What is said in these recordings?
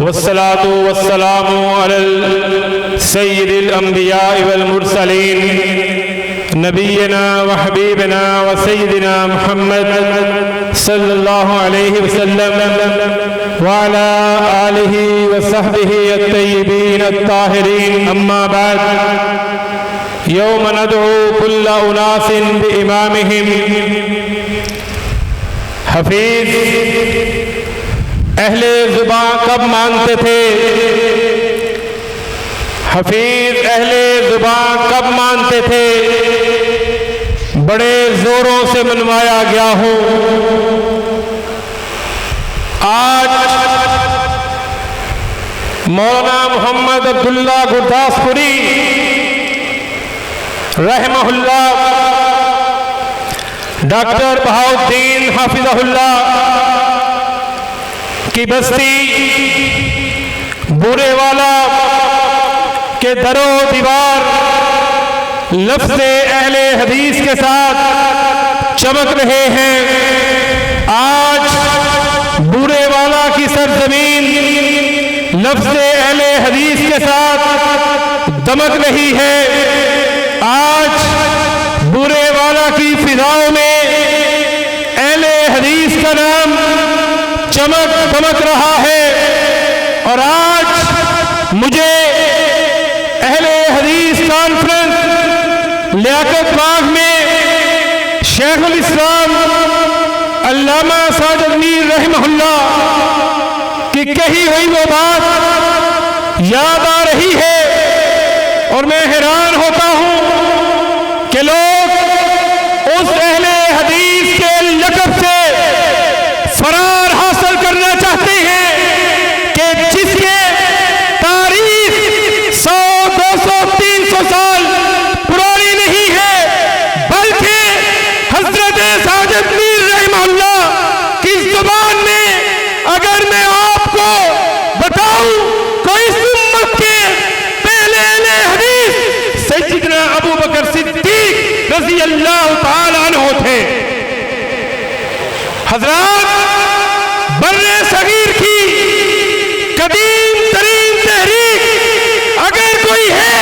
वस्सलातु वस्सलामु अलल सय्यिदिल अंबिया वल मुरसलीन नबीना व हबीबना व सय्यिदिना मुहम्मद सल्लल्लाहु अलैहि वसल्लम व अला आलिहि व सहबिहि अत-तय्यिबीन अत-ताहिरीन अम्मा बाद यौम नदउ कुल्ला उनासिन बिइमामिहिम। हफीज अहले ज़ुबान कब मानते थे? हफीज अहले ज़ुबान कब मानते थे? बड़े जोरों से मनवाया गया हो। आज मौलाना मोहम्मद अब्दुल्ला गुरदासपुरी रहमहुल्लाह, डॉक्टर बहाउद्दीन हाफिज़हुल्लाह की बस्ती बूरेवाला के दरो दीवार लफ्ज़े अहले हदीस के साथ चमक रहे हैं। आज बूरेवाला की सरजमीन लफ्ज़े अहले हदीस के साथ दमक रही है। आज बूरेवाला की फिजाओं में अहले हदीस का नाम चमक दमक रहा है। और आज मुझे अहले हदीस कॉन्फ्रेंस लियाकत बाग में शेखुल इस्लाम अल्लामा साजिद मीर रहमहुल्लाह की कही हुई वो बात याद आ रही है और मैं हैरान होता हूं कि लोग उस अहले हदीस के लक़ब से फरार हासिल करना चाहते हैं कि जिसके तारीख 100, 200, 300 साल पुरानी नहीं है, बल्कि हजरत साजिद मीर रहमहुल्लाह की जुबान में अगर मैं आपको बताऊं कोई इस उम्मत के पहले अहले हदीस सैयदना अबू बकर सिद्दीक रज़ी अल्लाह तआला अन्हु थे। हजरात, बर्रे सगीर की कदीम तरीन तहरीक अगर कोई है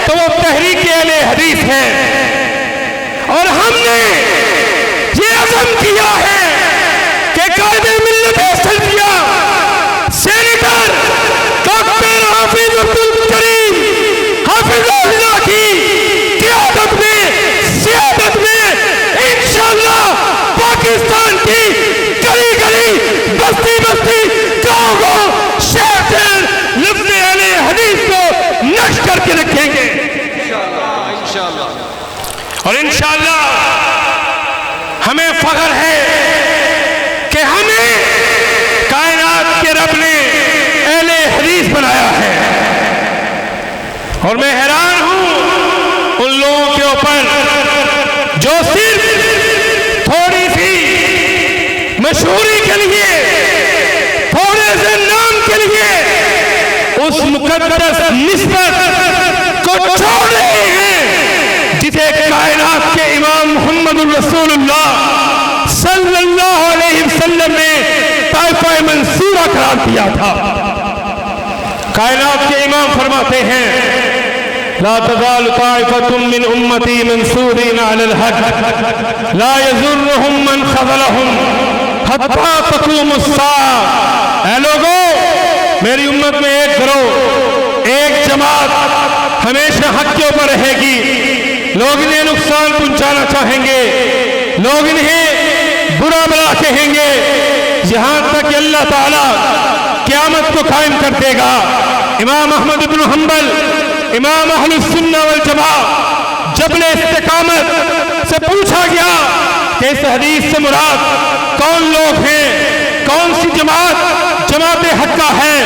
तो वो तहरीक अहले हदीस है। और हमने ये अज़म किया है कि कायदे मिल्लत सल्फिया सेनेटर डॉक्टर हाफिज अब्दुल करीम हाफिज़हुल्लाह की क़ियादत में, सियादत में इंशाअल्लाह पाकिस्तान की गली गली, बस्ती बस्ती, गाँव गाँव, शहर शहर लफ्ज़े अहले हदीस को नक्श करके रखेंगे इंशाअल्लाह। और इंशाअल्लाह हमें फख्र है कि हमें कायनात के रब ने अहले हदीस बनाया है। और मैं हैरान हूं उन लोगों के ऊपर जो सिर्फ थोड़ी सी मशहूरी के लिए, थोड़े से नाम के लिए उस मुकद्दस निस्बत को छोड़ रहे हैं जिसे कायनात के इमाम मुहम्मदुर रसूलुल्लाह सल्लल्लाहु अलैहि वसल्लम ने ताइफा मंसूरा करार दिया था। कायनात के इमाम फरमाते हैं, ला तज़ालु ताइफ़तुम मिन उम्मती मंसूरीना अलल हक़ ला यज़ुर्रुहुम मन ख़ज़लहुम हत्ता तक़ूमुस साअह। ऐ लोगों, मेरी उम्मत में एक गिरोह, एक जमात हमेशा हक के ऊपर रहेगी। लोग इन्हें नुकसान पहुंचाना चाहेंगे, लोग इन्हें बुरा भला कहेंगे, यहाँ तक कि अल्लाह ताला क़यामत को कायम कर देगा। इमाम अहमद इब्न हंबल, इमाम अहलुस सुन्नह वल जमाअह जबल इस्तिकामत से पूछा गया कि इस हदीस से मुराद कौन लोग हैं, कौन सी जमात जमात हक्का है,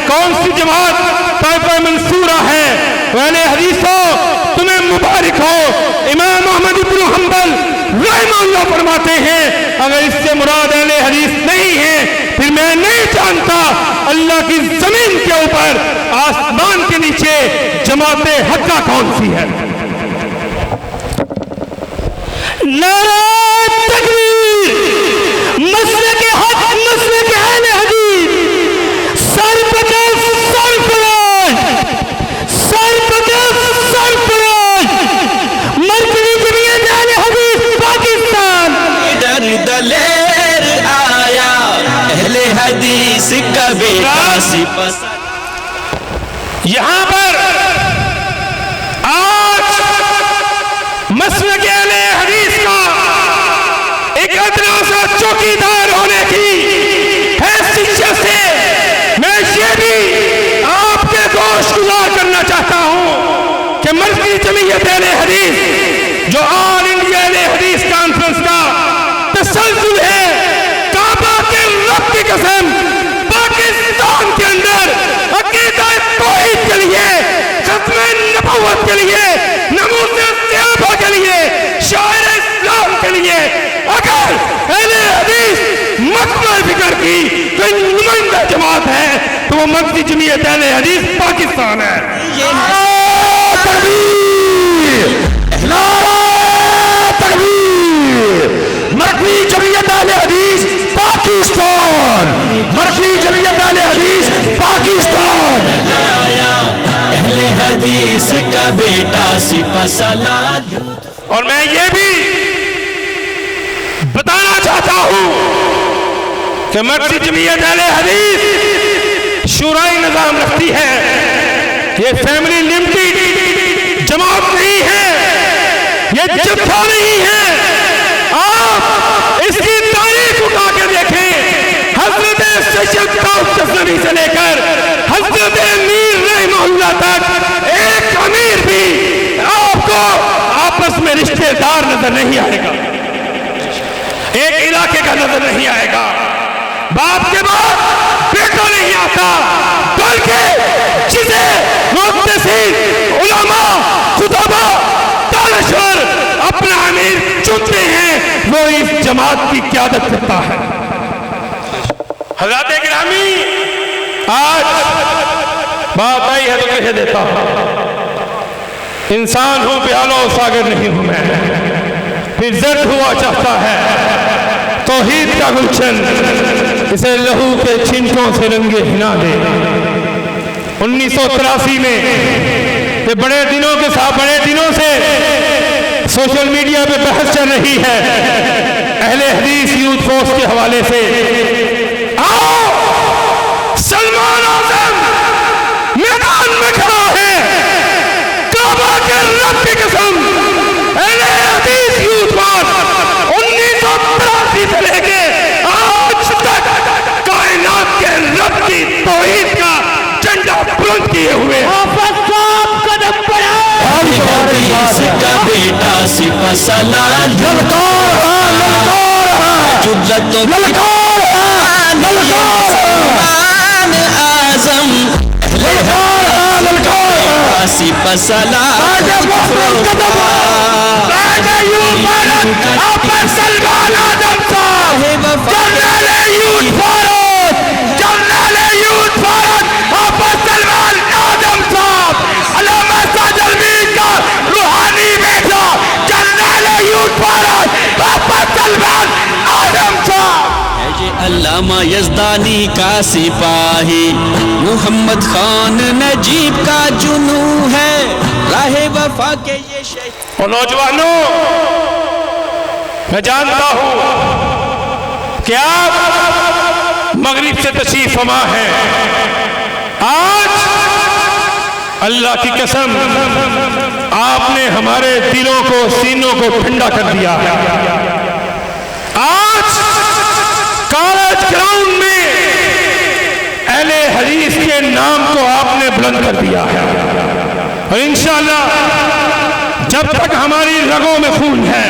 कौन सी जमात ताइफा मंसूरा है? अहले हदीसों, तुम्हें मुबारक हो। इमाम अहमद इब्न हंबल रहमहुल्लाह फरमाते हैं, अगर इससे मुराद अहले हदीस नहीं है फिर मैं नहीं जानता अल्लाह की जमीन के ऊपर, आसमान के नीचे जमात हक्का कौन सी है। नारा तकबीर, मसले के हक, मसले के अहले हदीस हदीस का बेटा सिपस। यहाँ पर आज मसलक अहले हदीस का एक अदना सा चौकीदार होने की हैसियत से मैं ये भी आपके गोशगुजार करना चाहता हूँ कि मरकज़ी जमीयत अहले हदीस जो ऑल इंडिया अहले हदीस कॉन्फ्रेंस का तसल्सल है, काबा के रब की कसम पाकिस्तान के अंदर अकीदा तौहीद के लिए, खत्म नबुव्वत के लिए, नमूज़े सहाबा के लिए, शायर इस्लाम के लिए अगर अहले हदीस मसला फिक्र की कोई नुमाइंदा जमात है तो वो मरकज़ी जमीयत अहले हदीस पाकिस्तान है। मरकज़ी जमीयत अहले हदीस पाकिस्तान, मरकज़ी जमीयत अहले हदीस पाकिस्तान। अहले हदीस का बेटा सिपसलाद। और मैं ये भी बताना चाहता हूं कि मरकज़ी जमीयत अहले हदीस शुराई निज़ाम रखती है, ये फैमिली लिमिटेड जमात नहीं है, ये जत्था नहीं है। आप इसकी तारीख उठा के देखें, हज़रत सैयद दाऊद गज़नवी से लेकर हज़रत मीर रहमहुल्लाह तक एक अमीर भी आपको आपस में रिश्तेदार नजर नहीं आएगा, एक इलाके का नजर नहीं आएगा, बाप के बाद बेटा नहीं आता, बल्कि जिसे मुहद्दिसीन, उलमा, खुतबा, दानिश्वर अपना अमीर चुनते हैं वो इस जमात की क़यादत करता है। हज़रात गिरामी, आज बात आई है तो कह देता हूं, इंसान हूं प्यालो सागर नहीं हूं मैं, फिर जर्द हुआ चाहता है तौहीद का गुलशन, इसे लहू के छिंटों से रंगे हिना दे। 1983 में ये बड़े दिनों से सोशल मीडिया पे बहस चल रही है अहले हदीस यूथ फोर्स के हवाले से। आओ सलमान आज़म मैदान में खड़ा है, काबा के रब की कसम अहले हदीस यूथ फोर्स 1983 से लेके आज तक कायनात के रब की तौहीद का झंडा बुलंद किए हुए कदम हदीस का बेटा सिपसलाद। आज़म सिपसलाद। सलमान आज़म साहब जनरल यूथ फोरस सलमान आज़म साहब, अल्लामा साजलवी का रूहानी बेटा जनरल यूथ फोरस सलमान आज़म साहब। अल्लामा यज़दानी का सिपाही मोहम्मद खान नजीब का जुनू है, राहे वफा के ये शहीद। और नौजवानों, मैं जानता हूं कि आप मगरिब से तशरीफ फरमा है। आज अल्लाह की कसम आपने हमारे दिलों को, सीनों को ठंडा कर दिया है। आज कॉलेज ग्राउंड में अहले हदीस के नाम को आपने बुलंद कर दिया है और इंशाअल्लाह जब तक हमारी रगों में खून है,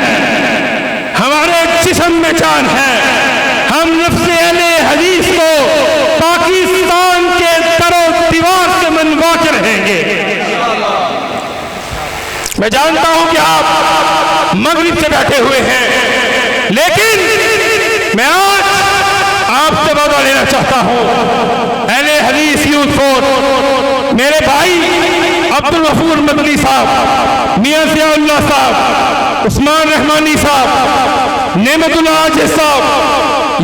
हमारे जिस्म में जान है, हम नफ्स अहले हदीस को पाकिस्तान के तरो दीवार से मनवा के रहेंगे। मैं जानता हूं कि आप मगरिब से बैठे हुए हैं, लेकिन मैं आज आपसे वादा लेना चाहता हूं, अहले हदीस यूथ फोर्स मेरे भाई अब्दुल गफूर मदनी साहब, मियां ज़ियाउल्लाह साहब, उस्मान रहमानी साहब, नेमतुल्लाह आजिज़ साहब,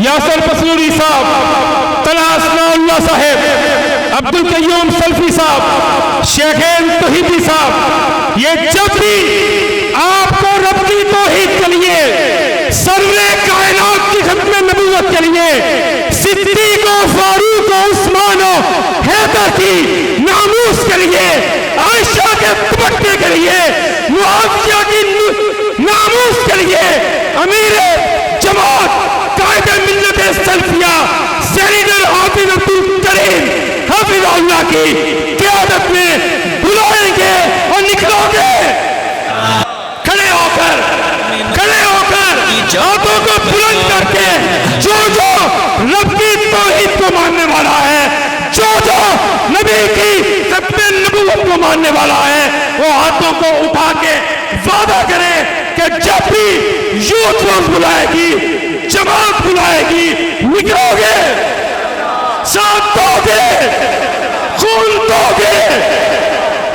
यासर पसलूरी साहब, तलहा असनाउल्लाह साहब, अब्दुल कय्यूम सल्फी साहब, शेखैन तौहीदी साहब, ये जब भी आपको रब की तौहीद के लिए, सरवरे कायनात की खत्म नबूवत के लिए, सिद्दीक़ और फारूक हाफिज़ुल्लाह की क़यादत में बुलाएंगे और निकलोगे। खड़े होकर हाथों को बुलंद करके जो रब की तौहीद को मानने वाला है, जो नबी की खत्म नबूवत को मानने वाला है, वो हाथों को उठा के वादा करे कि जब भी यूथ रोज बुलाएगी, जमात बुलाएगी, निकलोगे, साथ दोगे, खून दोगे।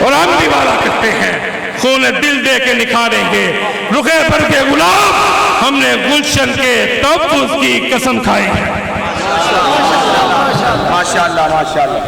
और हम भी वादा करते हैं खून दिल दे के निखारेंगे। रुखे पर के गुलाम हमने गुलशन के तहफ़्फ़ुज़ की कसम खाई। माशाअल्लाह माशाअल्लाह।